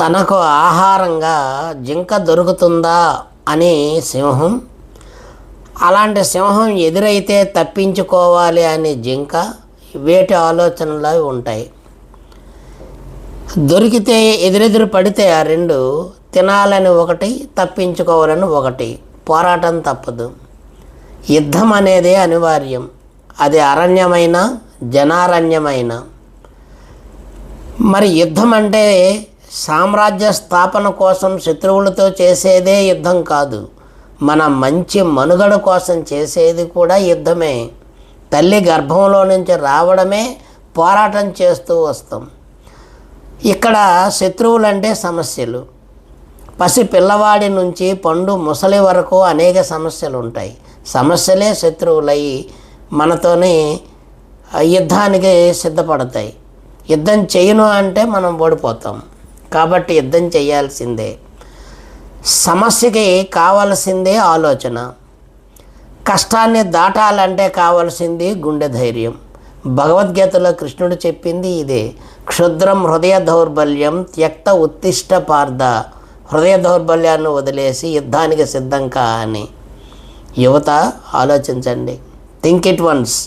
తనకు ఆహారంగా జింక దొరుకుతుందా అని సింహం, అలాంటి సింహం ఎదురైతే తప్పించుకోవాలి అని జింక, వేటి ఆలోచనలు ఉంటాయి. దొరికితే ఎదురెదురు పడితే ఆ రెండు, తినాలని ఒకటి, తప్పించుకోవాలని ఒకటి, పోరాటం తప్పదు. యుద్ధం అనేది అనివార్యం, అది అరణ్యమైన జనారణ్యమైన. మరి యుద్ధం అంటే సామ్రాజ్య స్థాపన కోసం శత్రువులతో చేసేదే యుద్ధం కాదు, మన మంచి మనుగడ కోసం చేసేది కూడా యుద్ధమే. తల్లి గర్భంలో నుంచి రావడమే పోరాటం చేస్తూ వస్తాం. ఇక్కడ శత్రువులంటే సమస్యలు. పసి పిల్లవాడి నుంచి పండు ముసలి వరకు అనేక సమస్యలు ఉంటాయి. సమస్యలే శత్రువులై మనతోని యుద్ధానికి సిద్ధపడతాయి. యుద్ధం చేయను అంటే మనం ఓడిపోతాం. కాబట్టి యుద్ధం చేయాల్సిందే. సమస్యకి కావలసిందే ఆలోచన. కష్టాన్ని దాటాలంటే కావలసింది గుండె ధైర్యం. భగవద్గీతలో కృష్ణుడు చెప్పింది ఇదే. క్షుద్రం హృదయ దౌర్బల్యం త్యక్త ఉత్తిష్ట పార్థ. హృదయ దౌర్బల్యాన్ని వదిలేసి యుద్ధానికి సిద్ధం కా అని. యువత ఆలోచించండి. Think it once.